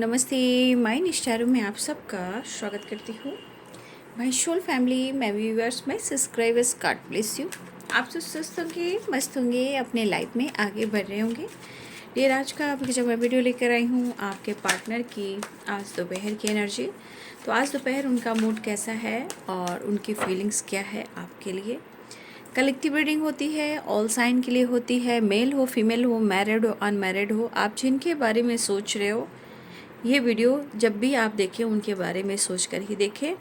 नमस्ते। माय निष्ठारू में आप सबका स्वागत करती हूँ। My soul family, my viewers, my subscribers, God bless you. आप सब स्वस्थ होंगे, मस्त होंगे, अपने लाइफ में आगे बढ़ रहे होंगे। डियर, आज का आपकी जब मैं वीडियो लेकर आई हूँ आपके पार्टनर की आज दोपहर की एनर्जी। तो आज दोपहर उनका मूड कैसा है और उनकी फीलिंग्स क्या है आपके लिए। कलेक्टिव रीडिंग होती है, ऑल साइन के लिए होती है, मेल हो फीमेल हो, मैरिड हो अनमैरिड हो, आप जिनके बारे में सोच रहे हो ये वीडियो जब भी आप देखें उनके बारे में सोच कर ही देखें।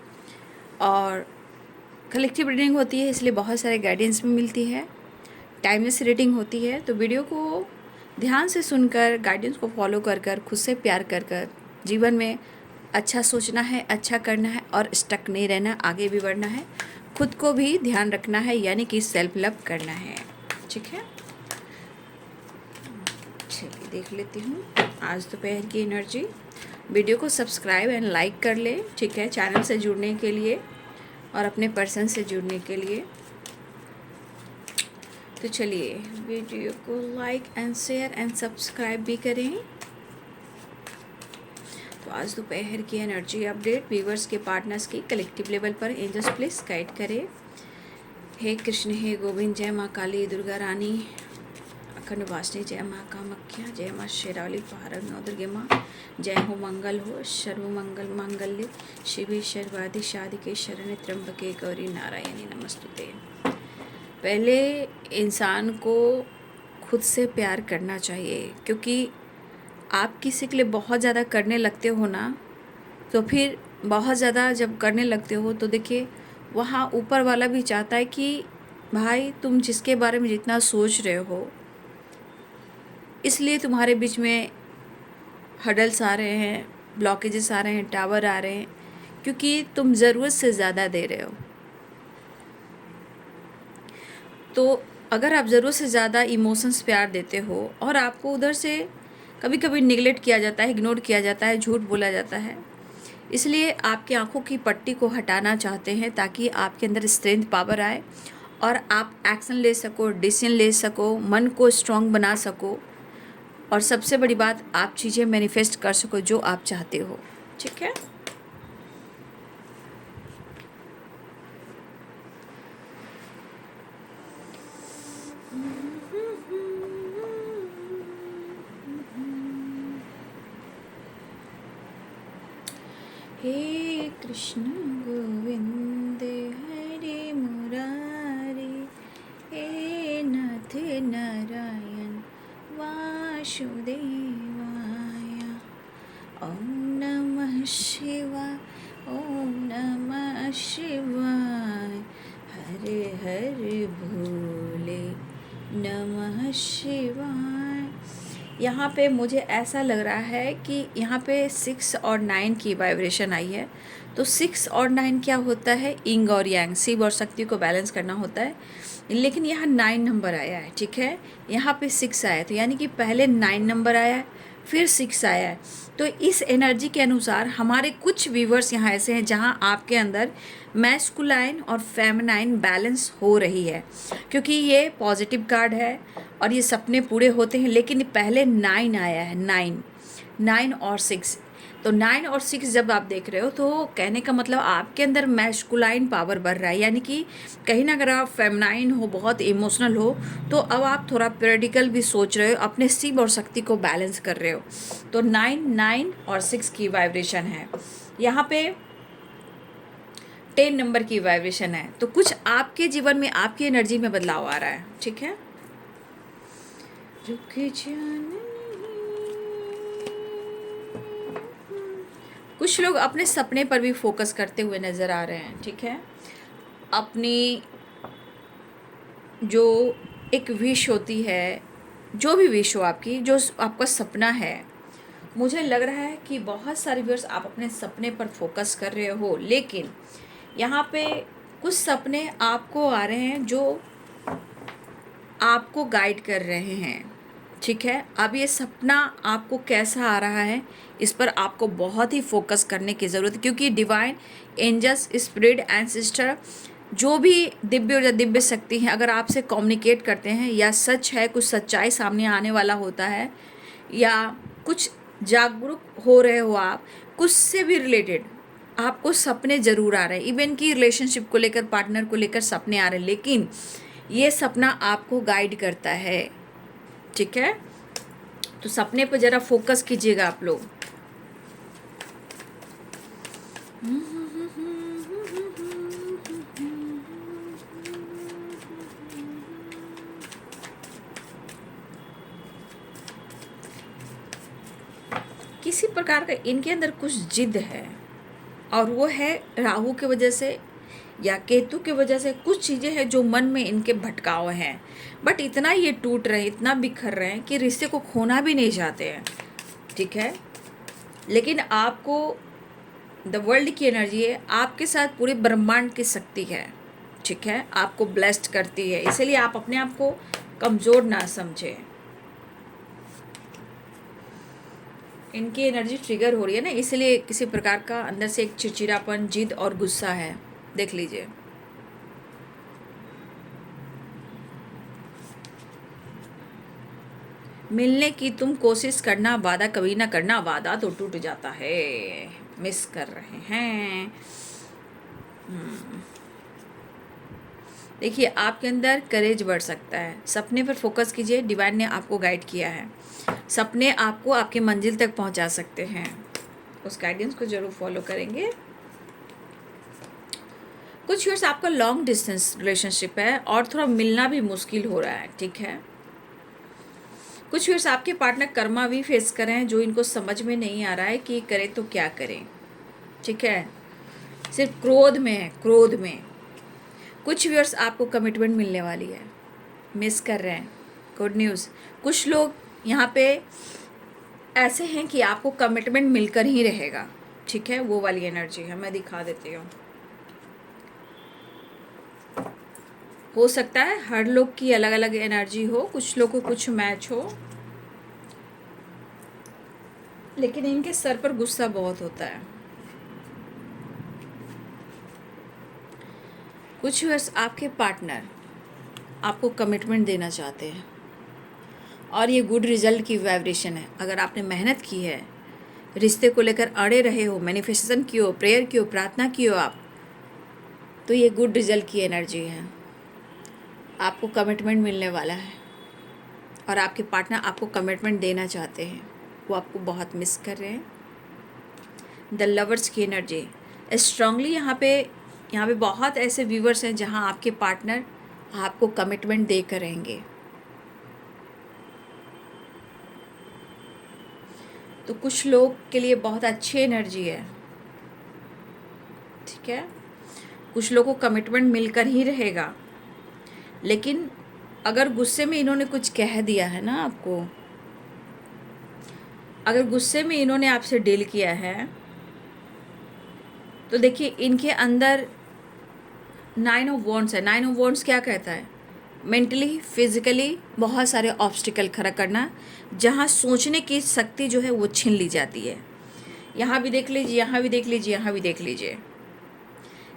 और कलेक्टिव रीडिंग होती है इसलिए बहुत सारे गाइडेंस भी मिलती है, टाइमलेस रीडिंग होती है। तो वीडियो को ध्यान से सुनकर, गाइडेंस को फॉलो कर कर, खुद से प्यार कर कर जीवन में अच्छा सोचना है, अच्छा करना है और स्टक नहीं रहना, आगे भी बढ़ना है, खुद को भी ध्यान रखना है, यानी कि सेल्फ लव करना है। ठीक है, चलिए देख लेती हूँ आज दोपहर की एनर्जी। वीडियो को सब्सक्राइब एंड लाइक कर ले, ठीक है, चैनल से जुड़ने के लिए और अपने पर्सन से जुड़ने के लिए। तो चलिए वीडियो को like and share and subscribe भी करें। तो आज दोपहर की एनर्जी अपडेट व्यूअर्स के पार्टनर्स की कलेक्टिव लेवल पर एंजल्स प्लीज गाइड करें। हे कृष्ण, हे गोविंद, जय माँ काली दुर्गा रानी अखंड वासिनी, जय माँ कामाख्या, जय माँ शेरावली पहाड़ नौ दुर्गे माँ, जय हो मंगल हो, सर्व मंगल मांगल्य शिवे सर्वाधि साधिके शरण्य त्र्यंबके गौरी नारायणी नमस्तुते। पहले इंसान को खुद से प्यार करना चाहिए, क्योंकि आप किसी के लिए बहुत ज़्यादा करने लगते हो ना, तो फिर बहुत ज़्यादा जब करने लगते हो तो देखिए वहाँ ऊपर वाला भी चाहता है कि भाई तुम जिसके बारे में जितना सोच रहे हो, इसलिए तुम्हारे बीच में हडल्स आ रहे हैं, ब्लॉकेजेस आ रहे हैं, टावर आ रहे हैं, क्योंकि तुम ज़रूरत से ज़्यादा दे रहे हो। तो अगर आप ज़रूरत से ज़्यादा इमोशंस प्यार देते हो और आपको उधर से कभी कभी निगलेक्ट किया जाता है, इग्नोर किया जाता है, झूठ बोला जाता है, इसलिए आपकी आंखों की पट्टी को हटाना चाहते हैं ताकि आपके अंदर स्ट्रेंथ पावर आए और आप एक्शन ले सको, डिसीजन ले सको, मन को स्ट्रॉन्ग बना सको और सबसे बड़ी बात, आप चीज़ें मैनिफेस्ट कर सको जो आप चाहते हो। ठीक है, हे कृष्ण गोविंद हरे मुरारी, हे नाथ नारायण वासुदेवाय, ओम नमः शिवाय, ओम नमः शिवाय, हरे हरे भोले नमः शिवाय। यहाँ पे मुझे ऐसा लग रहा है कि यहाँ पे 6 और 9 की वाइब्रेशन आई है। तो 6 और 9 क्या होता है, इंग और यांग, शिव और शक्ति को बैलेंस करना होता है, लेकिन यहाँ 9 नंबर आया है। ठीक है, यहाँ पे 6 आया है, तो यानी कि पहले 9 नंबर आया है, फिर 6 आया है। तो इस एनर्जी के अनुसार हमारे कुछ व्यूवर्स यहाँ ऐसे हैं जहाँ आपके अंदर मैस्कुलाइन और फेमिनाइन बैलेंस हो रही है, क्योंकि ये पॉजिटिव कार्ड है और ये सपने पूरे होते हैं। लेकिन पहले 9 आया है, 9 और 6। तो 9 और 6 जब आप देख रहे हो तो कहने का मतलब आपके अंदर मैस्कुलाइन पावर बढ़ रहा है, यानी कि कहीं ना अगर आप फेमिनाइन हो, बहुत इमोशनल हो, तो अब आप थोड़ा प्रैक्टिकल भी सोच रहे हो, अपने शिव और शक्ति को बैलेंस कर रहे हो। तो 9 और 6 की वाइब्रेशन है। यहाँ पे 10 नंबर की वाइब्रेशन है। तो कुछ आपके जीवन में, आपकी एनर्जी में बदलाव आ रहा है। ठीक है, रुक जाना। कुछ लोग अपने सपने पर भी फोकस करते हुए नज़र आ रहे हैं। ठीक है, अपनी जो एक विश होती है, जो भी विश हो आपकी, जो आपका सपना है, मुझे लग रहा है कि बहुत सारे व्यूअर्स आप अपने सपने पर फोकस कर रहे हो, लेकिन यहाँ पे कुछ सपने आपको आ रहे हैं जो आपको गाइड कर रहे हैं। ठीक है, अब ये सपना आपको कैसा आ रहा है, इस पर आपको बहुत ही फोकस करने की ज़रूरत है, क्योंकि डिवाइन एंजल्स, स्पिरिट, एंसेस्टर, जो भी दिव्य और दिव्य शक्ति हैं, अगर आपसे कम्युनिकेट करते हैं या सच है, कुछ सच्चाई सामने आने वाला होता है या कुछ जागरूक हो रहे हो आप, कुछ से भी रिलेटेड आपको सपने ज़रूर आ रहे हैं, इवन कि रिलेशनशिप को लेकर, पार्टनर को लेकर सपने आ रहे हैं, लेकिन ये सपना आपको गाइड करता है। ठीक है, तो सपने पर ज़रा फोकस कीजिएगा आप लोग। किसी प्रकार का इनके अंदर कुछ जिद है, और वो है राहु की वजह से या केतु की वजह से कुछ चीज़ें हैं जो मन में इनके भटकाव हैं। बट इतना ये टूट रहे हैं, इतना बिखर रहे हैं कि रिश्ते को खोना भी नहीं चाहते हैं। ठीक है, लेकिन आपको द वर्ल्ड की एनर्जी है, आपके साथ पूरे ब्रह्मांड की शक्ति है। ठीक है, आपको ब्लेस्ड करती है, इसलिए आप अपने आप को कमज़ोर ना समझें। इनकी एनर्जी ट्रिगर हो रही है ना, इसलिए किसी प्रकार का अंदर से एक चिड़चिड़ापन, जिद और गुस्सा है। देख लीजिए। मिलने की तुम कोशिश करना, वादा कभी ना करना, वादा तो टूट जाता है। मिस कर रहे हैं। देखिए, आपके अंदर करेज बढ़ सकता है। सपने पर फोकस कीजिए, डिवाइन ने आपको गाइड किया है। सपने आपको आपके मंजिल तक पहुंचा सकते हैं, उस गाइडेंस को जरूर फॉलो करेंगे। कुछ व्यूअर्स, आपका लॉन्ग डिस्टेंस रिलेशनशिप है और थोड़ा मिलना भी मुश्किल हो रहा है। ठीक है, कुछ व्यूअर्स, आपके पार्टनर कर्मा भी फेस कर रहे हैं, जो इनको समझ में नहीं आ रहा है कि करें तो क्या करें। ठीक है, सिर्फ क्रोध में है, क्रोध में। कुछ व्यूअर्स, आपको कमिटमेंट मिलने वाली है, मिस कर रहे हैं। Good news. कुछ लोग यहाँ पे ऐसे हैं कि आपको कमिटमेंट मिलकर ही रहेगा। ठीक है, वो वाली एनर्जी है, मैं दिखा देती हूँ। हो सकता है हर लोग की अलग अलग एनर्जी हो, कुछ लोग को कुछ मैच हो, लेकिन इनके सर पर गुस्सा बहुत होता है। कुछ वर्ष आपके पार्टनर आपको कमिटमेंट देना चाहते हैं और ये गुड रिजल्ट की वाइब्रेशन है। अगर आपने मेहनत की है, रिश्ते को लेकर अड़े रहे हो, मैनिफेस्टेशन की हो, प्रेयर की हो, प्रार्थना की हो आप, तो ये गुड रिजल्ट की एनर्जी है। आपको कमिटमेंट मिलने वाला है और आपके पार्टनर आपको कमिटमेंट देना चाहते हैं, वो आपको बहुत मिस कर रहे हैं। द लवर्स की एनर्जी स्ट्रांगली यहाँ पे बहुत ऐसे व्यूवर्स हैं जहाँ आपके पार्टनर आपको कमिटमेंट देकर रहेंगे। तो कुछ लोग के लिए बहुत अच्छी एनर्जी है। ठीक है, कुछ लोगों को कमिटमेंट मिलकर ही रहेगा, लेकिन अगर गुस्से में इन्होंने कुछ कह दिया है ना आपको, अगर गुस्से में इन्होंने आपसे डील किया है, तो देखिए इनके अंदर 9 ऑफ वॉन्ड्स है। 9 ऑफ वॉन्ड्स क्या कहता है? मेंटली, फिजिकली बहुत सारे ऑब्स्टिकल खड़ा करना, जहाँ सोचने की शक्ति जो है वो छीन ली जाती है। यहाँ भी देख लीजिए, यहाँ भी देख लीजिए, यहाँ भी देख लीजिए।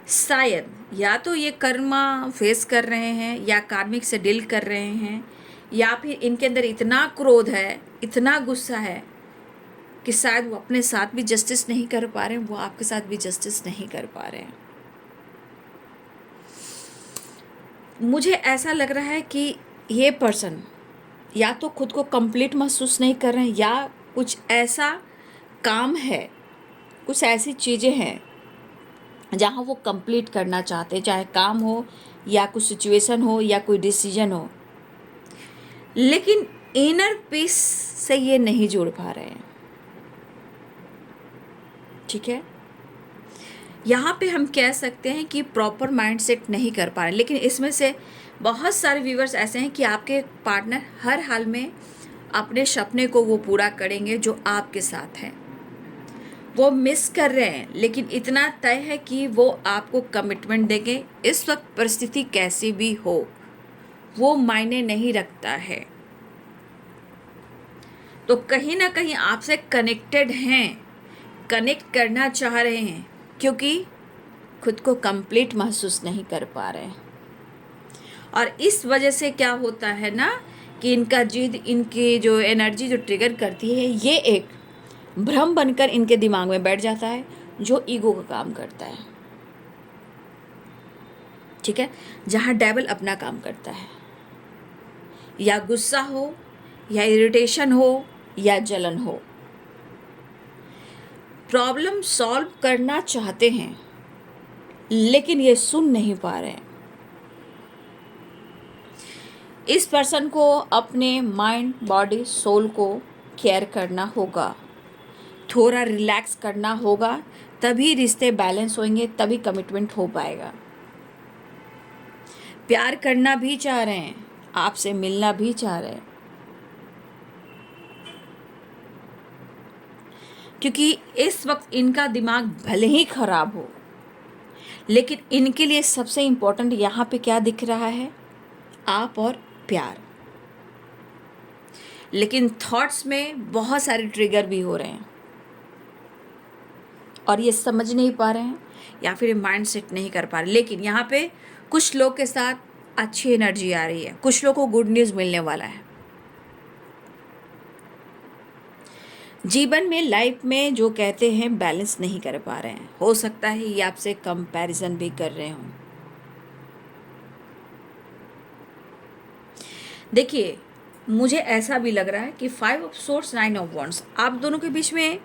शायद या तो ये कर्मा फेस कर रहे हैं या कार्मिक से डील कर रहे हैं, या फिर इनके अंदर इतना क्रोध है, इतना गुस्सा है कि शायद वो अपने साथ भी जस्टिस नहीं कर पा रहे हैं, वो आपके साथ भी जस्टिस नहीं कर पा रहे हैं। मुझे ऐसा लग रहा है कि ये पर्सन या तो खुद को कंप्लीट महसूस नहीं कर रहे हैं, या कुछ ऐसा काम है, कुछ ऐसी चीज़ें हैं जहाँ वो कंप्लीट करना चाहते हैं, चाहे काम हो या कुछ सिचुएशन हो या कोई डिसीजन हो, लेकिन इनर पीस से ये नहीं जुड़ पा रहे हैं। ठीक है, यहाँ पे हम कह सकते हैं कि प्रॉपर माइंडसेट नहीं कर पा रहे हैं। लेकिन इसमें से बहुत सारे व्यूवर्स ऐसे हैं कि आपके पार्टनर हर हाल में अपने सपने को वो पूरा करेंगे जो आपके साथ है। वो मिस कर रहे हैं, लेकिन इतना तय है कि वो आपको कमिटमेंट देंगे। इस वक्त परिस्थिति कैसी भी हो, वो मायने नहीं रखता है। तो कहीं ना कहीं आपसे कनेक्टेड हैं, कनेक्ट करना चाह रहे हैं, क्योंकि खुद को कंप्लीट महसूस नहीं कर पा रहे हैं। और इस वजह से क्या होता है ना कि इनका जिद, इनकी जो एनर्जी जो ट्रिगर करती है, ये एक भ्रम बनकर इनके दिमाग में बैठ जाता है, जो ईगो का काम करता है। ठीक है, जहाँ डेविल अपना काम करता है, या गुस्सा हो, या इरिटेशन हो, या जलन हो। प्रॉब्लम सॉल्व करना चाहते हैं लेकिन ये सुन नहीं पा रहे हैं। इस पर्सन को अपने माइंड, बॉडी, सोल को केयर करना होगा, थोड़ा रिलैक्स करना होगा, तभी रिश्ते बैलेंस होंगे, तभी कमिटमेंट हो पाएगा। प्यार करना भी चाह रहे हैं, आपसे मिलना भी चाह रहे हैं, क्योंकि इस वक्त इनका दिमाग भले ही खराब हो, लेकिन इनके लिए सबसे इम्पोर्टेंट यहाँ पे क्या दिख रहा है? आप और प्यार। लेकिन थॉट्स में बहुत सारे ट्रिगर भी हो रहे हैं और ये समझ नहीं पा रहे हैं, या फिर माइंड सेट नहीं कर पा रहे। लेकिन यहाँ पे कुछ लोग के साथ अच्छी एनर्जी आ रही है, कुछ लोग को गुड न्यूज़ मिलने वाला है। जीवन में, लाइफ में जो कहते हैं बैलेंस नहीं कर पा रहे हैं, हो सकता है ये आपसे कंपैरिजन भी कर रहे हों। देखिए, मुझे ऐसा भी लग रहा है कि 5 ऑफ सोर्ड्स 9 ऑफ वॉन्ड्स, आप दोनों के बीच में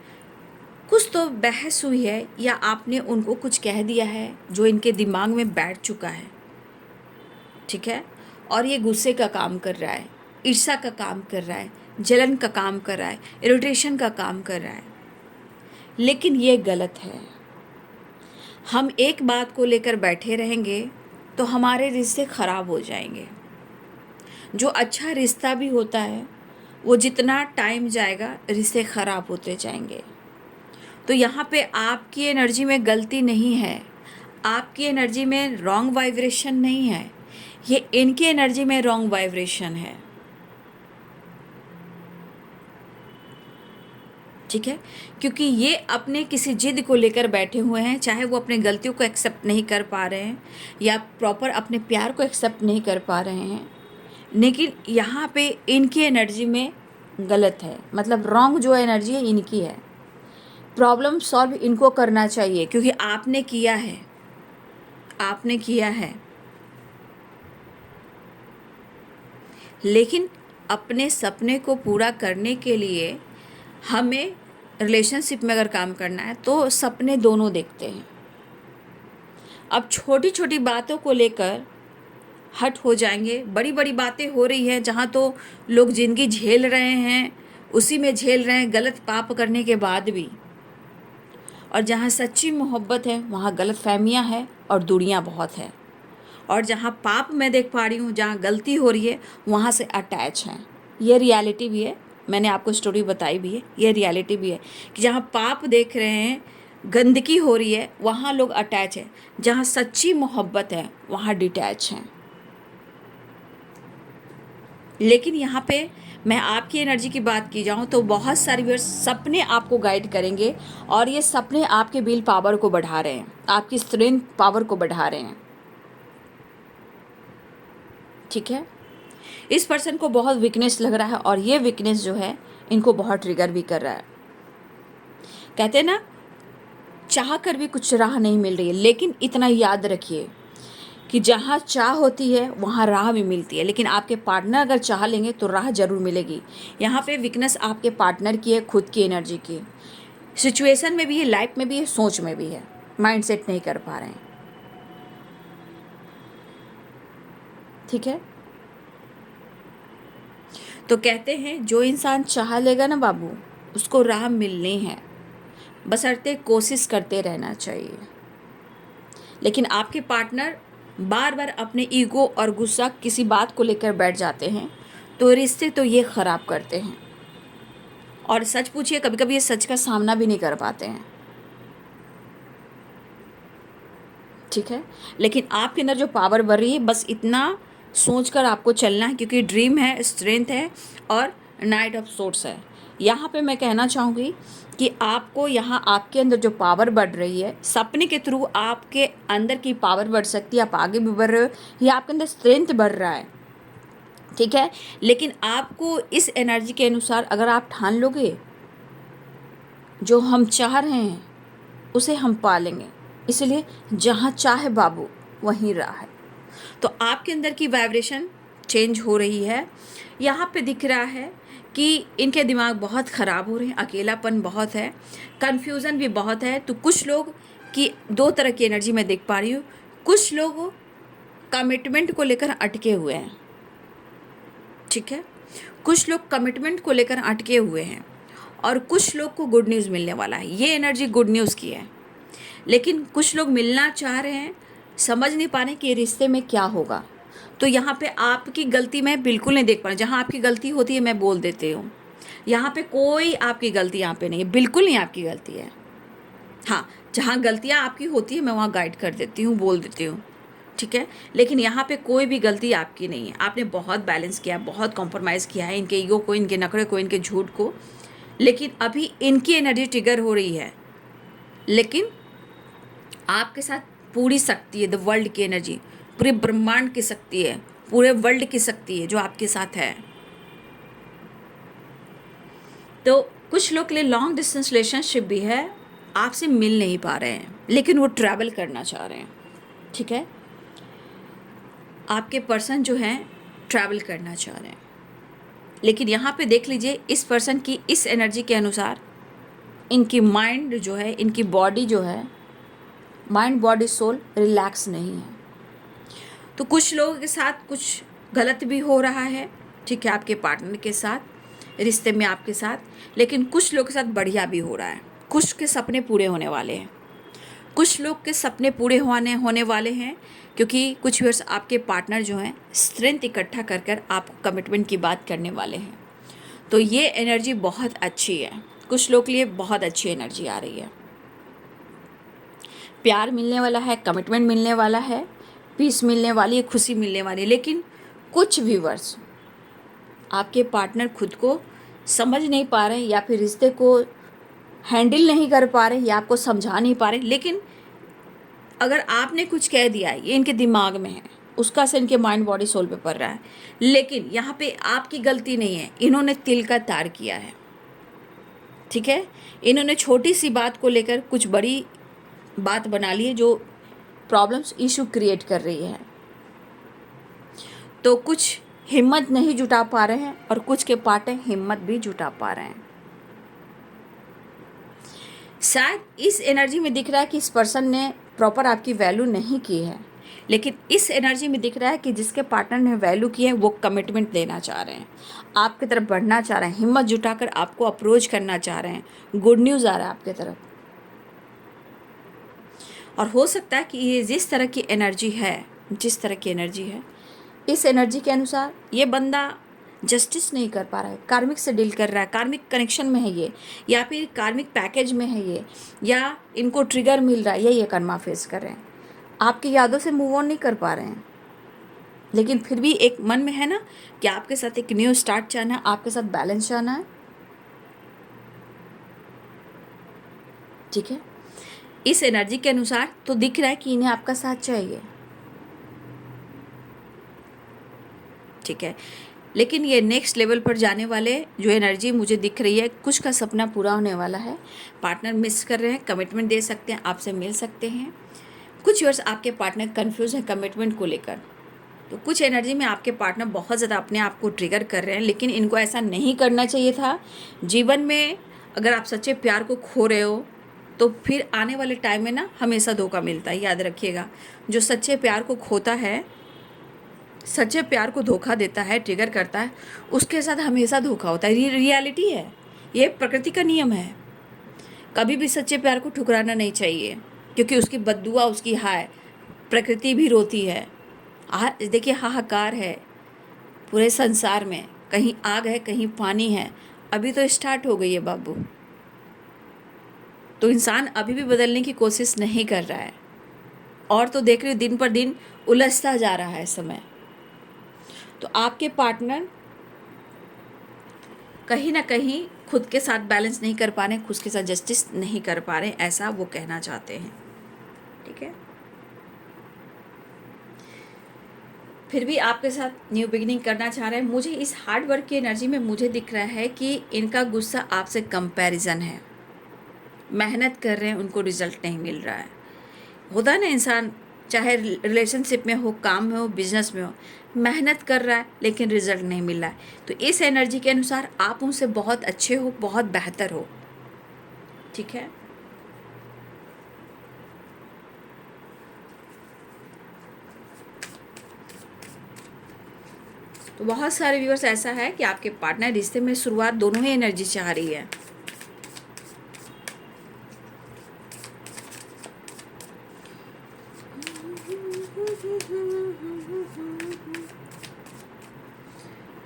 कुछ तो बहस हुई है, या आपने उनको कुछ कह दिया है जो इनके दिमाग में बैठ चुका है। ठीक है, और ये गुस्से का काम कर रहा है, ईर्ष्या का काम कर रहा है, जलन का काम कर रहा है, इरिटेशन का काम कर रहा है। लेकिन ये गलत है। हम एक बात को लेकर बैठे रहेंगे तो हमारे रिश्ते खराब हो जाएंगे। जो अच्छा रिश्ता भी होता है, वो जितना टाइम जाएगा रिश्ते खराब होते जाएंगे। तो यहाँ पे आपकी एनर्जी में गलती नहीं है, आपकी एनर्जी में रॉन्ग वाइब्रेशन नहीं है, ये इनकी एनर्जी में रॉन्ग वाइब्रेशन है। ठीक है, क्योंकि ये अपने किसी जिद को लेकर बैठे हुए हैं, चाहे वो अपने गलतियों को एक्सेप्ट नहीं कर पा रहे हैं या प्रॉपर अपने प्यार को एक्सेप्ट नहीं कर पा रहे हैं। लेकिन यहाँ पे इनकी एनर्जी में गलत है, मतलब रॉन्ग जो एनर्जी है इनकी है। प्रॉब्लम सॉल्व इनको करना चाहिए, क्योंकि आपने किया है, आपने किया है। लेकिन अपने सपने को पूरा करने के लिए हमें रिलेशनशिप में अगर काम करना है तो सपने दोनों देखते हैं। अब छोटी छोटी बातों को लेकर हट हो जाएंगे, बड़ी बड़ी बातें हो रही है जहाँ तो लोग ज़िंदगी झेल रहे हैं, उसी में झेल रहे हैं गलत पाप करने के बाद भी। और जहाँ सच्ची मोहब्बत है वहाँ गलत फहमियाँ हैं और दूरियाँ बहुत है। और जहाँ पाप मैं देख पा रही हूँ, जहाँ गलती हो रही है, वहाँ से अटैच हैं। ये रियलिटी भी है, मैंने आपको स्टोरी बताई भी है, ये रियलिटी भी है कि जहाँ पाप देख रहे हैं, गंदगी हो रही है, वहाँ लोग अटैच हैं। जहाँ सच्ची मोहब्बत है वहाँ डिटैच हैं। लेकिन यहाँ पे मैं आपकी एनर्जी की बात की जाऊँ तो बहुत सारी सपने आपको गाइड करेंगे, और ये सपने आपके विल पावर को बढ़ा रहे हैं, आपकी स्ट्रेंथ पावर को बढ़ा रहे हैं। ठीक है, इस पर्सन को बहुत वीकनेस लग रहा है, और ये वीकनेस जो है इनको बहुत ट्रिगर भी कर रहा है। कहते हैं ना, चाह कर भी कुछ राह नहीं मिल रही है। लेकिन इतना याद रखिए कि जहाँ चाह होती है वहाँ राह भी मिलती है। लेकिन आपके पार्टनर अगर चाह लेंगे तो राह जरूर मिलेगी। यहाँ पे वीकनेस आपके पार्टनर की है, खुद की एनर्जी की। सिचुएशन में भी है, लाइफ में भी है, सोच में भी है, माइंड सेट नहीं कर पा रहे हैं। ठीक है, तो कहते हैं जो इंसान चाह लेगा ना बाबू, उसको राह मिलनी है, बशर्ते कोशिश करते रहना चाहिए। लेकिन आपके पार्टनर बार बार अपने ईगो और गुस्सा किसी बात को लेकर बैठ जाते हैं, तो रिश्ते तो ये ख़राब करते हैं। और सच पूछिए, कभी कभी ये सच का सामना भी नहीं कर पाते हैं। ठीक है, लेकिन आपके अंदर जो पावर बढ़ रही है, बस इतना सोचकर आपको चलना है, क्योंकि ड्रीम है, स्ट्रेंथ है और नाइट ऑफ सोर्ड्स है। यहाँ पे मैं कहना चाहूँगी कि आपको यहाँ आपके अंदर जो पावर बढ़ रही है, सपने के थ्रू आपके अंदर की पावर बढ़ सकती है, आप आगे भी बढ़ रहे हो, या आपके अंदर स्ट्रेंथ बढ़ रहा है। ठीक है, लेकिन आपको इस एनर्जी के अनुसार अगर आप ठान लोगे जो हम चाह रहे हैं उसे हम पालेंगे। इसलिए जहाँ चाहे बाबू वहीं राह है। तो आपके अंदर की वाइब्रेशन चेंज हो रही है। यहाँ पे दिख रहा है कि इनके दिमाग बहुत ख़राब हो रहे हैं, अकेलापन बहुत है, कन्फ्यूज़न भी बहुत है। तो कुछ लोग की दो तरह की एनर्जी मैं देख पा रही हूँ। कुछ लोग कमिटमेंट को लेकर अटके हुए हैं, ठीक है, कुछ लोग कमिटमेंट को लेकर अटके हुए हैं, और कुछ लोग को गुड न्यूज़ मिलने वाला है। ये एनर्जी गुड न्यूज़ की है। लेकिन कुछ लोग मिलना चाह रहे हैं, समझ नहीं पा रहे कि रिश्ते में क्या होगा। तो यहाँ पे आपकी गलती मैं बिल्कुल नहीं देख पा रही। जहाँ आपकी गलती होती है मैं बोल देती हूँ। यहाँ पे कोई आपकी गलती यहाँ पे नहीं है, बिल्कुल नहीं आपकी गलती है। हाँ, जहाँ गलतियाँ आपकी होती है मैं वहाँ गाइड कर देती हूँ, बोल देती हूँ, ठीक है। लेकिन यहाँ पे कोई भी गलती आपकी नहीं है। आपने बहुत बैलेंस किया, बहुत कॉम्प्रोमाइज़ किया है इनके ईगो को, इनके नखरे को, इनके झूठ को। लेकिन अभी इनकी एनर्जी ट्रिगर हो रही है। लेकिन आपके साथ पूरी शक्ति है, द वर्ल्ड की एनर्जी, पूरे ब्रह्मांड की शक्ति है, पूरे वर्ल्ड की शक्ति है जो आपके साथ है। तो कुछ लोग के लिए लॉन्ग डिस्टेंस रिलेशनशिप भी है, आपसे मिल नहीं पा रहे हैं लेकिन वो ट्रैवल करना चाह रहे हैं, ठीक है। आपके पर्सन जो हैं ट्रैवल करना चाह रहे हैं। लेकिन यहाँ पे देख लीजिए, इस पर्सन की इस एनर्जी के अनुसार इनकी माइंड जो है, इनकी बॉडी जो है, माइंड बॉडी सोल रिलैक्स नहीं है। तो कुछ लोगों के साथ कुछ गलत भी हो रहा है, ठीक है, आपके पार्टनर के साथ, रिश्ते में आपके साथ। लेकिन कुछ लोगों के साथ बढ़िया भी हो रहा है। कुछ के सपने पूरे होने वाले हैं, कुछ लोग के सपने पूरे होने वाले हैं, क्योंकि कुछ वर्ष आपके पार्टनर जो हैं स्ट्रेंथ इकट्ठा कर कर आपको कमिटमेंट की बात करने वाले हैं। तो ये एनर्जी बहुत अच्छी है, कुछ लोग के लिए बहुत अच्छी एनर्जी आ रही है। प्यार मिलने वाला है, कमिटमेंट मिलने वाला है, पीस मिलने वाली है, खुशी मिलने वाली है। लेकिन कुछ व्यूअर्स आपके पार्टनर खुद को समझ नहीं पा रहे, या फिर रिश्ते को हैंडल नहीं कर पा रहे, या आपको समझा नहीं पा रहे। लेकिन अगर आपने कुछ कह दिया है, ये इनके दिमाग में है, उसका असर इनके माइंड बॉडी सोल पे पड़ रहा है। लेकिन यहाँ पे आपकी गलती नहीं है, इन्होंने तिल का तार किया है, ठीक है। इन्होंने छोटी सी बात को लेकर कुछ बड़ी बात बना ली है जो प्रॉब्लम्स इशू क्रिएट कर रही है। तो कुछ हिम्मत नहीं जुटा पा रहे हैं, और कुछ के पार्टनर हिम्मत भी जुटा पा रहे हैं। शायद इस एनर्जी में दिख रहा है कि इस पर्सन ने प्रॉपर आपकी वैल्यू नहीं की है। लेकिन इस एनर्जी में दिख रहा है कि जिसके पार्टनर ने वैल्यू की है वो कमिटमेंट देना चाह रहे हैं, आपकी तरफ बढ़ना चाह रहे हैं, हिम्मत जुटाकर आपको अप्रोच करना चाह रहे हैं। गुड न्यूज़ आ रहा है आपकी तरफ। और हो सकता है कि ये जिस तरह की एनर्जी है, जिस तरह की एनर्जी है, इस एनर्जी के अनुसार ये बंदा जस्टिस नहीं कर पा रहा है, कार्मिक से डील कर रहा है, कार्मिक कनेक्शन में है ये, या फिर कार्मिक पैकेज में है ये, या इनको ट्रिगर मिल रहा है, ये कर्मा फेस कर रहे हैं। आपकी यादों से मूव ऑन नहीं कर पा रहे हैं। लेकिन फिर भी एक मन में है ना कि आपके साथ एक न्यू स्टार्ट चाहना है, आपके साथ बैलेंस चाहना है, ठीक है। इस एनर्जी के अनुसार तो दिख रहा है कि इन्हें आपका साथ चाहिए, ठीक है। लेकिन ये नेक्स्ट लेवल पर जाने वाले जो एनर्जी मुझे दिख रही है, कुछ का सपना पूरा होने वाला है। पार्टनर मिस कर रहे हैं, कमिटमेंट दे सकते हैं, आपसे मिल सकते हैं। कुछ वर्ष आपके पार्टनर कंफ्यूज हैं कमिटमेंट को लेकर। तो कुछ एनर्जी में आपके पार्टनर बहुत ज़्यादा अपने आप को ट्रिगर कर रहे हैं, लेकिन इनको ऐसा नहीं करना चाहिए था। जीवन में अगर आप सच्चे प्यार को खो रहे हो तो फिर आने वाले टाइम में ना हमेशा धोखा मिलता है, याद रखिएगा। जो सच्चे प्यार को खोता है, सच्चे प्यार को धोखा देता है, ट्रिगर करता है, उसके साथ हमेशा धोखा होता है। ये रियलिटी है, ये प्रकृति का नियम है। कभी भी सच्चे प्यार को ठुकराना नहीं चाहिए, क्योंकि उसकी बद्दुआ, उसकी हाय प्रकृति भी रोती है। देखिए, हाहाकार है पूरे संसार में, कहीं आग है, कहीं पानी है। अभी तो स्टार्ट हो गई है बाबू। तो इंसान अभी भी बदलने की कोशिश नहीं कर रहा है, और तो देख रहे हो दिन पर दिन उलझता जा रहा है समय। तो आपके पार्टनर कहीं ना कहीं खुद के साथ बैलेंस नहीं कर पा रहे, खुद के साथ जस्टिस नहीं कर पा रहे, ऐसा वो कहना चाहते हैं, ठीक है। फिर भी आपके साथ न्यू बिगिनिंग करना चाह रहे हैं। मुझे इस हार्ड वर्क की एनर्जी में मुझे दिख रहा है कि इनका गुस्सा आपसे कंपैरिजन है, मेहनत कर रहे हैं, उनको रिजल्ट नहीं मिल रहा है। होता है ना, इंसान चाहे रिलेशनशिप में हो, काम में हो, बिजनेस में हो, मेहनत कर रहा है लेकिन रिजल्ट नहीं मिल रहा है। तो इस एनर्जी के अनुसार आप उनसे बहुत अच्छे हो, बहुत बेहतर हो। ठीक है, तो बहुत सारे व्यूअर्स ऐसा है कि आपके पार्टनर रिश्ते में शुरुआत दोनों ही एनर्जी चाह रही है।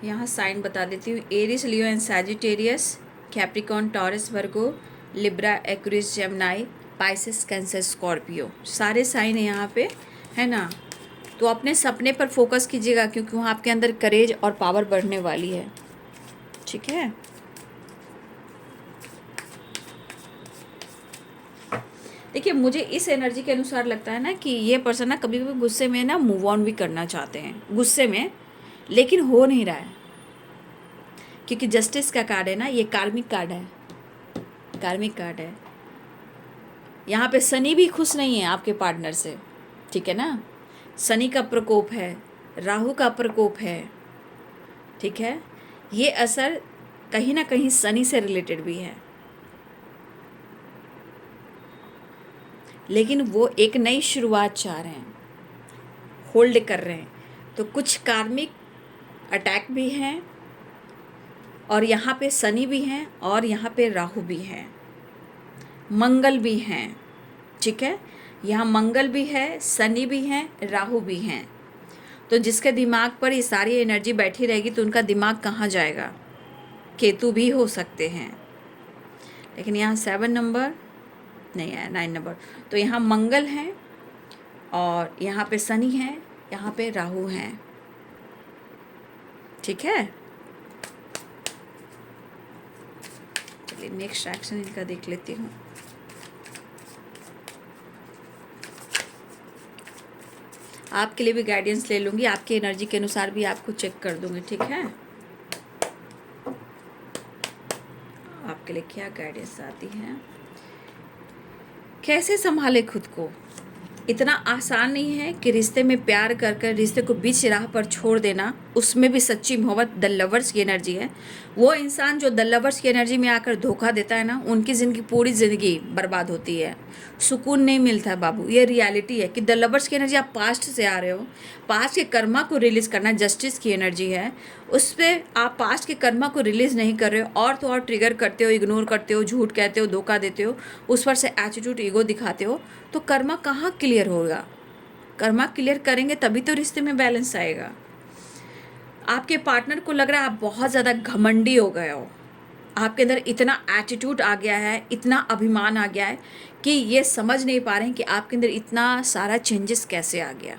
यहाँ साइन बता देती हूँ, Aries, Leo and Sagittarius, Capricorn, Taurus, Virgo, Libra, Aquarius, Gemini, Pisces, Cancer, Scorpio, सारे साइन है यहाँ पे, है ना। तो अपने सपने पर फोकस कीजिएगा क्योंकि वहाँ आपके अंदर करेज और पावर बढ़ने वाली है। ठीक है, देखिए मुझे इस एनर्जी के अनुसार लगता है ना कि ये पर्सन ना कभी कभी गुस्से में ना मूव ऑन भी करना चाहते हैं, गुस्से में, लेकिन हो नहीं रहा है क्योंकि जस्टिस का कार्ड है ना, ये कार्मिक कार्ड है, कार्मिक कार्ड है। यहाँ पे शनि भी खुश नहीं है आपके पार्टनर से, ठीक है ना, शनि का प्रकोप है, राहु का प्रकोप है। ठीक है, ये असर कहीं ना कहीं शनि से रिलेटेड भी है, लेकिन वो एक नई शुरुआत चाह रहे हैं, होल्ड कर रहे हैं। तो कुछ कार्मिक अटैक भी हैं और यहाँ पे शनि भी हैं और यहाँ पे राहु भी हैं, मंगल भी हैं। ठीक है, यहाँ मंगल भी है, शनि भी हैं, राहु भी हैं। तो जिसके दिमाग पर ये सारी एनर्जी बैठी रहेगी तो उनका दिमाग कहाँ जाएगा, केतु भी हो सकते हैं। लेकिन यहाँ 7 नंबर नहीं है, 9 नंबर। तो यहाँ मंगल हैं और यहाँ पे शनि हैं, यहाँ पे राहु हैं। ठीक है, चलिए नेक्स्ट एक्शन इनका देख लेती हूँ। आपके लिए भी गाइडेंस ले लूँगी, आपकी एनर्जी के अनुसार भी आपको चेक कर दूँगी। ठीक है, आपके लिए क्या गाइडेंस आती है, कैसे संभाले खुद को। इतना आसान नहीं है कि रिश्ते में प्यार कर कर रिश्ते को बीच राह पर छोड़ देना, उसमें भी सच्ची मोहब्बत द लवर्स की एनर्जी है। वो इंसान जो द लवर्स की एनर्जी में आकर धोखा देता है ना, उनकी ज़िंदगी, पूरी ज़िंदगी बर्बाद होती है, सुकून नहीं मिलता है बाबू। ये रियलिटी है कि द लवर्स की एनर्जी, आप पास्ट से आ रहे हो, पास्ट के कर्मा को रिलीज़ करना जस्टिस की एनर्जी है। उस पर आप पास्ट के कर्मा को रिलीज़ नहीं कर रहे हो और तो और ट्रिगर करते हो, इग्नोर करते हो, झूठ कहते हो, धोखा देते हो, उस पर से एटीट्यूड, ईगो दिखाते हो, तो कर्मा कहाँ क्लियर होगा। कर्मा क्लियर करेंगे तभी तो रिश्ते में बैलेंस आएगा। आपके पार्टनर को लग रहा है आप बहुत ज़्यादा घमंडी हो गए हो, आपके अंदर इतना एटीट्यूड आ गया है, इतना अभिमान आ गया है कि ये समझ नहीं पा रहे हैं कि आपके अंदर इतना सारा चेंजेस कैसे आ गया।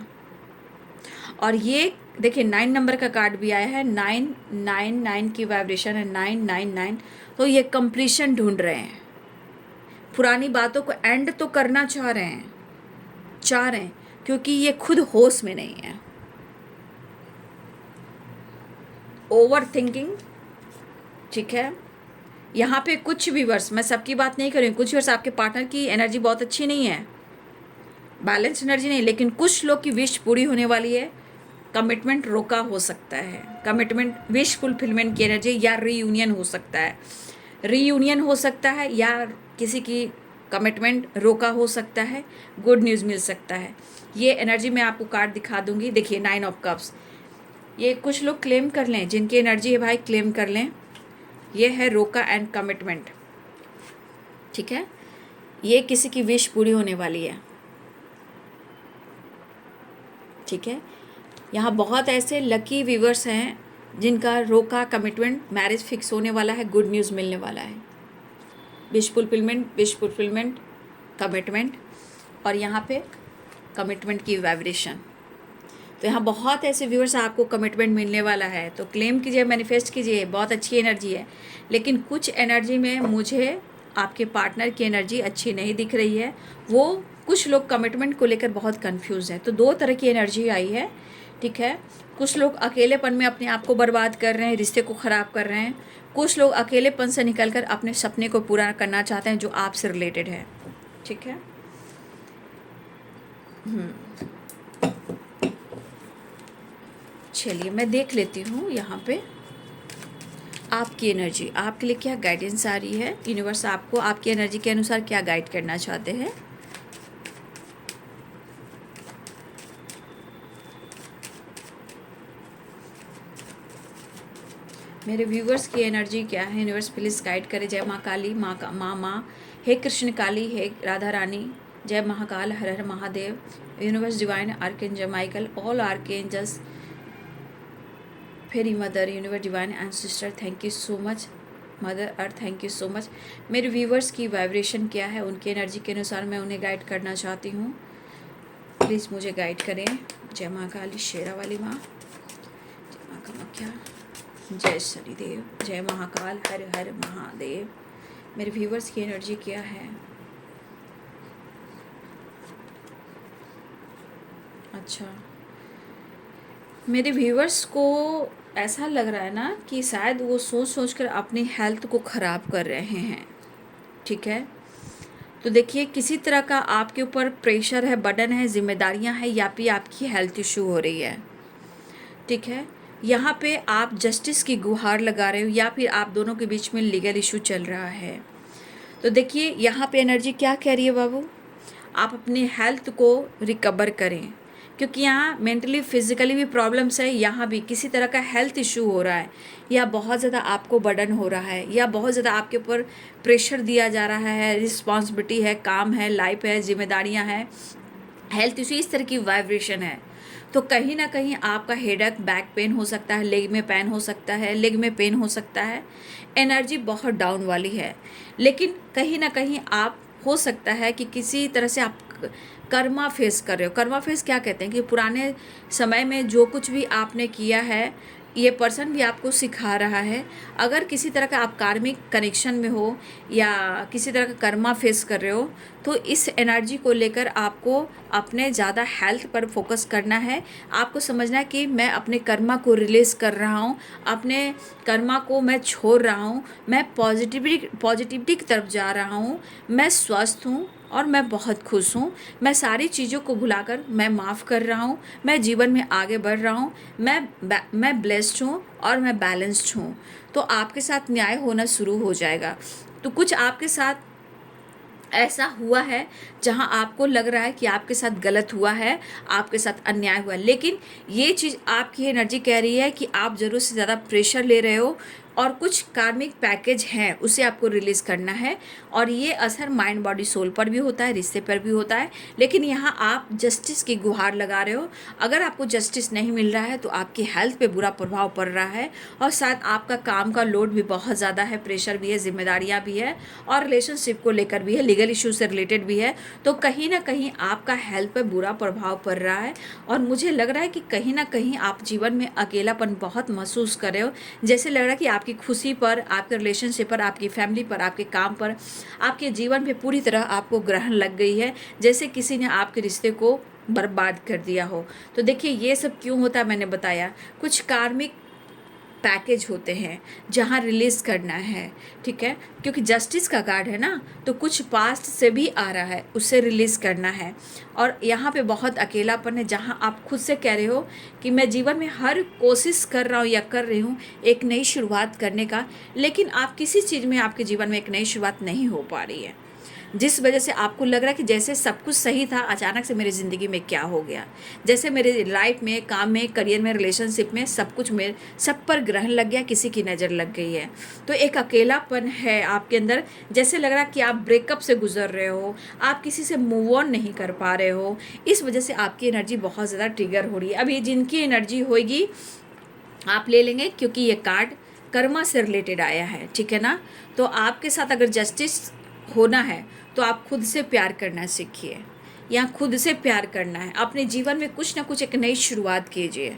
और ये देखिए 9 नंबर का कार्ड भी आया है, 999 की वाइब्रेशन है, 999। तो ये कंप्लीशन ढूंढ रहे हैं, पुरानी बातों को एंड तो करना चाह रहे हैं क्योंकि ये खुद होश में नहीं है। ओवर थिंकिंग, ठीक है। यहाँ पे कुछ व्यूअर्स, मैं सबकी बात नहीं कर रही हूँ, कुछ व्यूअर्स आपके पार्टनर की एनर्जी बहुत अच्छी नहीं है, बैलेंस एनर्जी नहीं, लेकिन कुछ लोग की विश पूरी होने वाली है। कमिटमेंट रोका हो सकता है, कमिटमेंट, विश फुलफिलमेंट की एनर्जी, या रीयूनियन हो सकता है, रीयूनियन हो सकता है, या किसी की कमिटमेंट रोका हो सकता है, गुड न्यूज़ मिल सकता है। ये एनर्जी मैं आपको कार्ड दिखा दूंगी। देखिए 9 ऑफ कप्स, ये कुछ लोग क्लेम कर लें, जिनकी एनर्जी है भाई क्लेम कर लें। ये है रोका एंड कमिटमेंट, ठीक है। ये किसी की विश पूरी होने वाली है, ठीक है। यहाँ बहुत ऐसे लकी व्यूअर्स हैं जिनका रोका कमिटमेंट, मैरिज फिक्स होने वाला है, गुड न्यूज़ मिलने वाला है। विश फुलफिलमेंट, कमिटमेंट, और यहाँ पे कमिटमेंट की वाइब्रेशन। तो यहाँ बहुत ऐसे व्यूअर्स आपको कमिटमेंट मिलने वाला है, तो क्लेम कीजिए, मैनिफेस्ट कीजिए, बहुत अच्छी एनर्जी है। लेकिन कुछ एनर्जी में मुझे आपके पार्टनर की एनर्जी अच्छी नहीं दिख रही है, वो कुछ लोग कमिटमेंट को लेकर बहुत कंफ्यूज है। तो 2 तरह की एनर्जी आई है, ठीक है। कुछ लोग अकेलेपन में अपने आप को बर्बाद कर रहे हैं, रिश्ते को ख़राब कर रहे हैं। कुछ लोग अकेलेपन से निकलकर अपने सपने को पूरा करना चाहते हैं जो आपसे रिलेटेड है, ठीक है। चलिए मैं देख लेती हूँ यहाँ पे आपकी एनर्जी, आपके लिए क्या गाइडेंस आ रही है। यूनिवर्स आपको आपकी एनर्जी के अनुसार क्या गाइड करना चाहते हैं। मेरे व्यूवर्स की एनर्जी क्या है, यूनिवर्स प्लीज़ गाइड करे। जय माँ काली, माँ, हे कृष्ण काली, हे राधा रानी, जय महाकाल, हर हर Mahadev. Universe divine archangel Michael, all archangels, fairy mother, universe divine and sister, thank you so much. Mother earth, thank you so much. मेरे व्यूवर्स की वाइब्रेशन क्या है, उनकी एनर्जी के अनुसार मैं उन्हें गाइड करना चाहती हूँ। प्लीज़ मुझे गाइड करें। जय माँ काली, शेरा वाली माँ, जय माँ कामाख्या, जय शनिदेव, जय महाकाल, हर हर महादेव। मेरे व्यूवर्स की एनर्जी क्या है। अच्छा, मेरे व्यूवर्स को ऐसा लग रहा है ना कि शायद वो सोच सोच कर अपनी हेल्थ को ख़राब कर रहे हैं, ठीक है। तो देखिए, किसी तरह का आपके ऊपर प्रेशर है, बर्डन है, जिम्मेदारियां हैं, या फिर आपकी हेल्थ इशू हो रही है, ठीक है। यहाँ पे आप जस्टिस की गुहार लगा रहे हो, या फिर आप दोनों के बीच में लीगल इशू चल रहा है। तो देखिए यहाँ पे एनर्जी क्या कह रही है बाबू, आप अपनी हेल्थ को रिकवर करें, क्योंकि यहाँ मेंटली फिजिकली भी प्रॉब्लम्स है, यहाँ भी किसी तरह का हेल्थ इशू हो रहा है, या बहुत ज़्यादा आपको बर्डन हो रहा है, या बहुत ज़्यादा आपके ऊपर प्रेशर दिया जा रहा है, रिस्पॉन्सिबिलिटी है, काम है, लाइफ है, जिम्मेदारियाँ हैं, हेल्थ इशू, इस तरह की वाइब्रेशन है। तो कहीं ना कहीं आपका हेडेक, बैक पेन हो सकता है, लेग में पेन हो सकता है, लेग में पेन हो सकता है। एनर्जी बहुत डाउन वाली है, लेकिन कहीं ना कहीं आप हो सकता है कि किसी तरह से आप कर्मा फेस कर रहे हो। कर्मा फेस क्या कहते हैं कि पुराने समय में जो कुछ भी आपने किया है, ये पर्सन भी आपको सिखा रहा है। अगर किसी तरह का आप कार्मिक कनेक्शन में हो, या किसी तरह का कर्मा फेस कर रहे हो, तो इस एनर्जी को लेकर आपको अपने ज़्यादा हेल्थ पर फोकस करना है। आपको समझना है कि मैं अपने कर्मा को रिलीज़ कर रहा हूँ, अपने कर्मा को मैं छोड़ रहा हूँ, मैं पॉजिटिविटी की तरफ जा रहा हूँ, मैं स्वस्थ हूँ और मैं बहुत खुश हूँ। मैं सारी चीज़ों को भुलाकर मैं माफ़ कर रहा हूँ, मैं जीवन में आगे बढ़ रहा हूँ, मैं ब्लेस्ड हूँ और मैं बैलेंस्ड हूँ। तो आपके साथ न्याय होना शुरू हो जाएगा। तो कुछ आपके साथ ऐसा हुआ है जहां आपको लग रहा है कि आपके साथ गलत हुआ है, आपके साथ अन्याय हुआ है, लेकिन ये चीज़ आपकी एनर्जी कह रही है कि आप ज़रूरत से ज़्यादा प्रेशर ले रहे हो, और कुछ कार्मिक पैकेज हैं उसे आपको रिलीज़ करना है। और ये असर माइंड बॉडी सोल पर भी होता है, रिश्ते पर भी होता है, लेकिन यहाँ आप जस्टिस की गुहार लगा रहे हो। अगर आपको जस्टिस नहीं मिल रहा है तो आपकी हेल्थ पे बुरा प्रभाव पड़ रहा है, और शायद आपका काम का लोड भी बहुत ज़्यादा है, प्रेशर भी है, जिम्मेदारियाँ भी है, और रिलेशनशिप को लेकर भी है, लीगल इशू से रिलेटेड भी है। तो कहीं ना कहीं आपका हेल्थ पर बुरा प्रभाव पड़ रहा है, और मुझे लग रहा है कि कहीं ना कहीं आप जीवन में अकेलापन बहुत महसूस कर रहे हो। जैसे लग रहा है कि आपकी खुशी पर, आपके रिलेशनशिप पर, आपकी फैमिली पर, आपके काम पर, आपके जीवन में पूरी तरह आपको ग्रहण लग गई है, जैसे किसी ने आपके रिश्ते को बर्बाद कर दिया हो। तो देखिए, ये सब क्यों होता है, मैंने बताया, कुछ कार्मिक पैकेज होते हैं जहाँ रिलीज़ करना है, ठीक है, क्योंकि जस्टिस का कार्ड है ना, तो कुछ पास्ट से भी आ रहा है, उससे रिलीज़ करना है। और यहाँ पे बहुत अकेलापन है, जहाँ आप खुद से कह रहे हो कि मैं जीवन में हर कोशिश कर रहा हूँ या कर रही हूँ एक नई शुरुआत करने का, लेकिन आप किसी चीज़ में, आपके जीवन में एक नई शुरुआत नहीं हो पा रही है, जिस वजह से आपको लग रहा है कि जैसे सब कुछ सही था, अचानक से मेरी ज़िंदगी में क्या हो गया। जैसे मेरे लाइफ में, काम में, करियर में, रिलेशनशिप में सब कुछ मेरे सब पर ग्रहण लग गया, किसी की नज़र लग गई है। तो एक अकेलापन है आपके अंदर, जैसे लग रहा है कि आप ब्रेकअप से गुजर रहे हो, आप किसी से मूव ऑन नहीं कर पा रहे हो। इस वजह से आपकी एनर्जी बहुत ज़्यादा ट्रिगर हो रही है। अभी जिनकी एनर्जी होगी आप ले लेंगे, क्योंकि ये कार्ड कर्मा से रिलेटेड आया है, ठीक है ना। तो आपके साथ अगर जस्टिस होना है तो आप खुद से प्यार करना सीखिए, या खुद से प्यार करना है, अपने जीवन में कुछ ना कुछ एक नई शुरुआत कीजिए,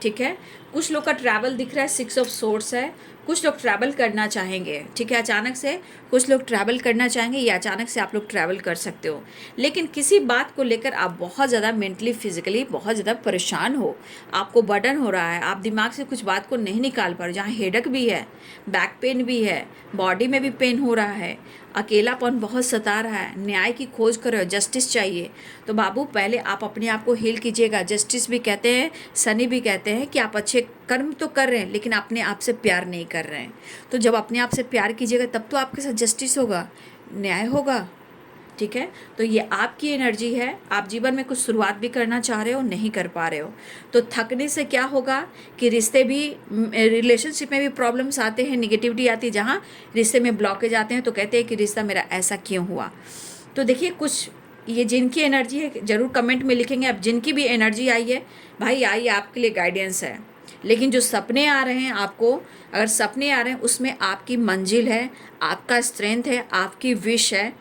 ठीक है। कुछ लोग का ट्रैवल दिख रहा है, 6 ऑफ सोर्ड्स है, कुछ लोग ट्रैवल करना चाहेंगे, ठीक है, अचानक से कुछ लोग ट्रैवल करना चाहेंगे, या अचानक से आप लोग ट्रैवल कर सकते हो। लेकिन किसी बात को लेकर आप बहुत ज़्यादा मेंटली फिजिकली बहुत ज़्यादा परेशान हो, आपको बर्डन हो रहा है, आप दिमाग से कुछ बात को नहीं निकाल पा रहे, जहाँ हेडेक भी है, बैक पेन भी है, बॉडी में भी पेन हो रहा है, अकेलापन बहुत सता रहा है, न्याय की खोज कर रहे हो, जस्टिस चाहिए, तो बाबू पहले आप अपने आप को हील कीजिएगा। जस्टिस भी कहते हैं, शनि भी कहते हैं कि आप अच्छे कर्म तो कर रहे हैं लेकिन अपने आप से प्यार नहीं कर रहे हैं। तो जब अपने आप से प्यार कीजिएगा तब तो आपके साथ जस्टिस होगा, न्याय होगा, ठीक है। तो ये आपकी एनर्जी है, आप जीवन में कुछ शुरुआत भी करना चाह रहे हो, नहीं कर पा रहे हो, तो थकने से क्या होगा कि रिश्ते भी, रिलेशनशिप में भी प्रॉब्लम्स आते हैं, निगेटिविटी आती है, जहाँ रिश्ते में ब्लॉकेज आते हैं तो कहते हैं कि रिश्ता मेरा ऐसा क्यों हुआ। तो देखिए, कुछ ये जिनकी एनर्जी है ज़रूर कमेंट में लिखेंगे। अब जिनकी भी एनर्जी आई है भाई, आई, आपके लिए गाइडेंस है। लेकिन जो सपने आ रहे हैं आपको, अगर सपने आ रहे हैं उसमें आपकी मंजिल है, आपका स्ट्रेंथ है, आपकी विश है,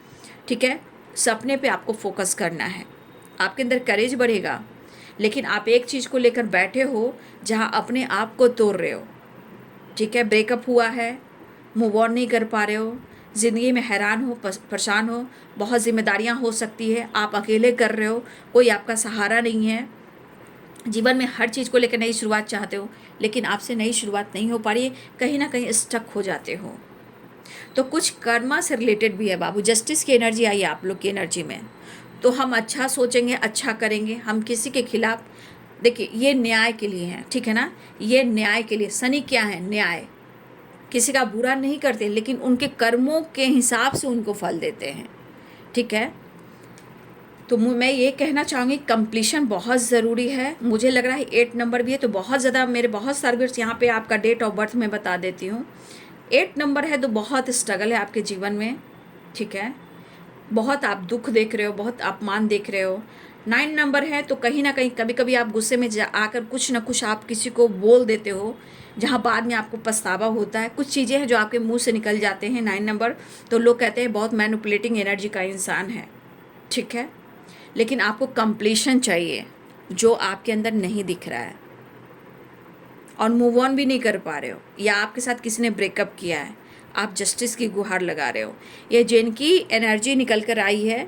ठीक है। सपने पे आपको फोकस करना है, आपके अंदर करेज बढ़ेगा। लेकिन आप एक चीज़ को लेकर बैठे हो जहाँ अपने आप को तोड़ रहे हो, ठीक है। ब्रेकअप हुआ है, मूव ऑन नहीं कर पा रहे हो, ज़िंदगी में हैरान हो, परेशान हो, बहुत जिम्मेदारियाँ हो सकती है, आप अकेले कर रहे हो, कोई आपका सहारा नहीं है, जीवन में हर चीज़ को लेकर नई शुरुआत चाहते हो लेकिन आपसे नई शुरुआत नहीं हो पा रही है, कहीं ना कहीं स्टक हो जाते हो। तो कुछ कर्मा से रिलेटेड भी है बाबू। जस्टिस की एनर्जी आई है आप लोग की एनर्जी में, तो हम अच्छा सोचेंगे, अच्छा करेंगे, हम किसी के खिलाफ, देखिए ये न्याय के लिए है, ठीक है ना, ये न्याय के लिए। शनि क्या है? न्याय। किसी का बुरा नहीं करते लेकिन उनके कर्मों के हिसाब से उनको फल देते हैं, ठीक है। तो मैं ये कहना चाहूँगी, कंप्लीशन बहुत ज़रूरी है। मुझे लग रहा है 8 नंबर भी है, तो बहुत ज़्यादा मेरे बहुत सारे व्यूअर्स यहाँ पे आपका डेट ऑफ बर्थ में बता देती हूँ। 8 नंबर है तो बहुत स्ट्रगल है आपके जीवन में, ठीक है, बहुत आप दुख देख रहे हो, बहुत अपमान देख रहे हो। 9 नंबर है तो कहीं ना कहीं कभी कभी आप गुस्से में आकर कुछ ना कुछ आप किसी को बोल देते हो, जहाँ बाद में आपको पछतावा होता है। कुछ चीज़ें हैं जो आपके मुंह से निकल जाते हैं। 9 नंबर तो लोग कहते हैं बहुत मैनिपुलेटिंग एनर्जी का इंसान है, ठीक है। लेकिन आपको कंप्लीशन चाहिए जो आपके अंदर नहीं दिख रहा है, और मूव ऑन भी नहीं कर पा रहे हो, या आपके साथ किसी ने ब्रेकअप किया है, आप जस्टिस की गुहार लगा रहे हो। ये जिनकी एनर्जी निकल कर आई है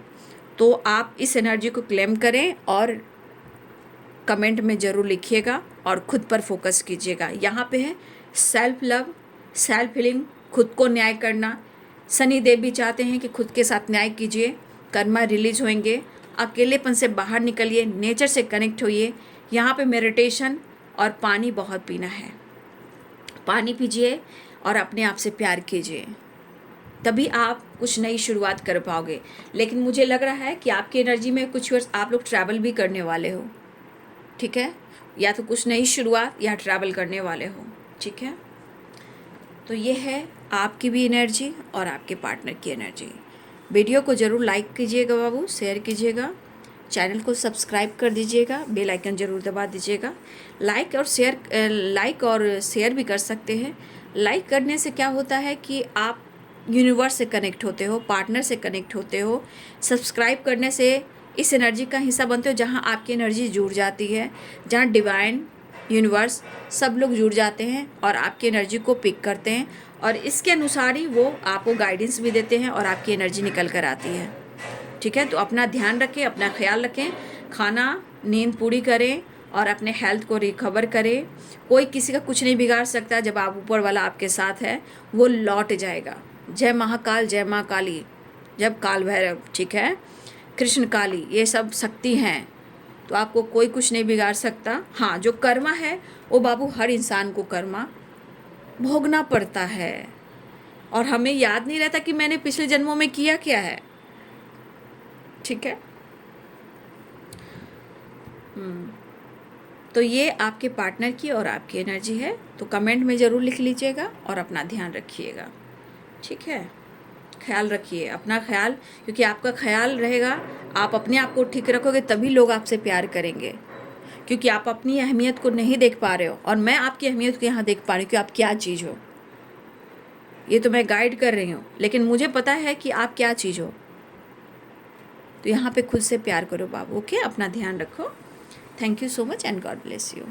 तो आप इस एनर्जी को क्लेम करें और कमेंट में ज़रूर लिखिएगा और खुद पर फोकस कीजिएगा। यहाँ पे है सेल्फ लव, सेल्फ हीलिंग, खुद को न्याय करना। शनि देव भी चाहते हैं कि खुद के साथ न्याय कीजिए, कर्मा रिलीज होंगे, अकेलेपन से बाहर निकलिए, नेचर से कनेक्ट होइए। यहाँ पे मेडिटेशन और पानी बहुत पीना है, पानी पीजिए और अपने आप से प्यार कीजिए, तभी आप कुछ नई शुरुआत कर पाओगे। लेकिन मुझे लग रहा है कि आपकी एनर्जी में कुछ वर्ष आप लोग ट्रैवल भी करने वाले हो, ठीक है, या तो कुछ नई शुरुआत या ट्रैवल करने वाले हो, ठीक है। तो ये है आपकी भी एनर्जी और आपके पार्टनर की एनर्जी। वीडियो को ज़रूर लाइक कीजिएगा बाबू, शेयर कीजिएगा, चैनल को सब्सक्राइब कर दीजिएगा, बेल आइकन ज़रूर दबा दीजिएगा। लाइक और शेयर भी कर सकते हैं। लाइक करने से क्या होता है कि आप यूनिवर्स से कनेक्ट होते हो, पार्टनर से कनेक्ट होते हो। सब्सक्राइब करने से इस एनर्जी का हिस्सा बनते हो जहाँ आपकी एनर्जी जुड़ जाती है, जहाँ डिवाइन, यूनिवर्स सब लोग जुड़ जाते हैं और आपकी एनर्जी को पिक करते हैं, और इसके अनुसार ही वो आपको गाइडेंस भी देते हैं और आपकी एनर्जी निकल कर आती है, ठीक है। तो अपना ध्यान रखें, अपना ख्याल रखें, खाना नींद पूरी करें और अपने हेल्थ को रिकवर करें। कोई किसी का कुछ नहीं बिगाड़ सकता, जब आप ऊपर वाला आपके साथ है वो लौट जाएगा। जय महाकाल, जय माँ काली, जब काल भैरव, ठीक है, कृष्ण काली, ये सब शक्ति हैं, तो आपको कोई कुछ नहीं बिगाड़ सकता। हाँ, जो कर्मा है वो बाबू हर इंसान को कर्मा भोगना पड़ता है, और हमें याद नहीं रहता कि मैंने पिछले जन्मों में किया क्या है, ठीक है। तो ये आपके पार्टनर की और आपकी एनर्जी है, तो कमेंट में ज़रूर लिख लीजिएगा और अपना ध्यान रखिएगा, ठीक है। ख्याल रखिए अपना ख्याल, क्योंकि आपका ख्याल रहेगा, आप अपने आप को ठीक रखोगे तभी लोग आपसे प्यार करेंगे, क्योंकि आप अपनी अहमियत को नहीं देख पा रहे हो, और मैं आपकी अहमियत को यहाँ देख पा रही हूँ कि आप क्या चीज़ हो। ये तो मैं गाइड कर रही हूँ, लेकिन मुझे पता है कि आप क्या चीज़ हो। तो यहाँ पे खुद से प्यार करो बाबू, ओके। अपना ध्यान रखो। Thank you so much and God bless you.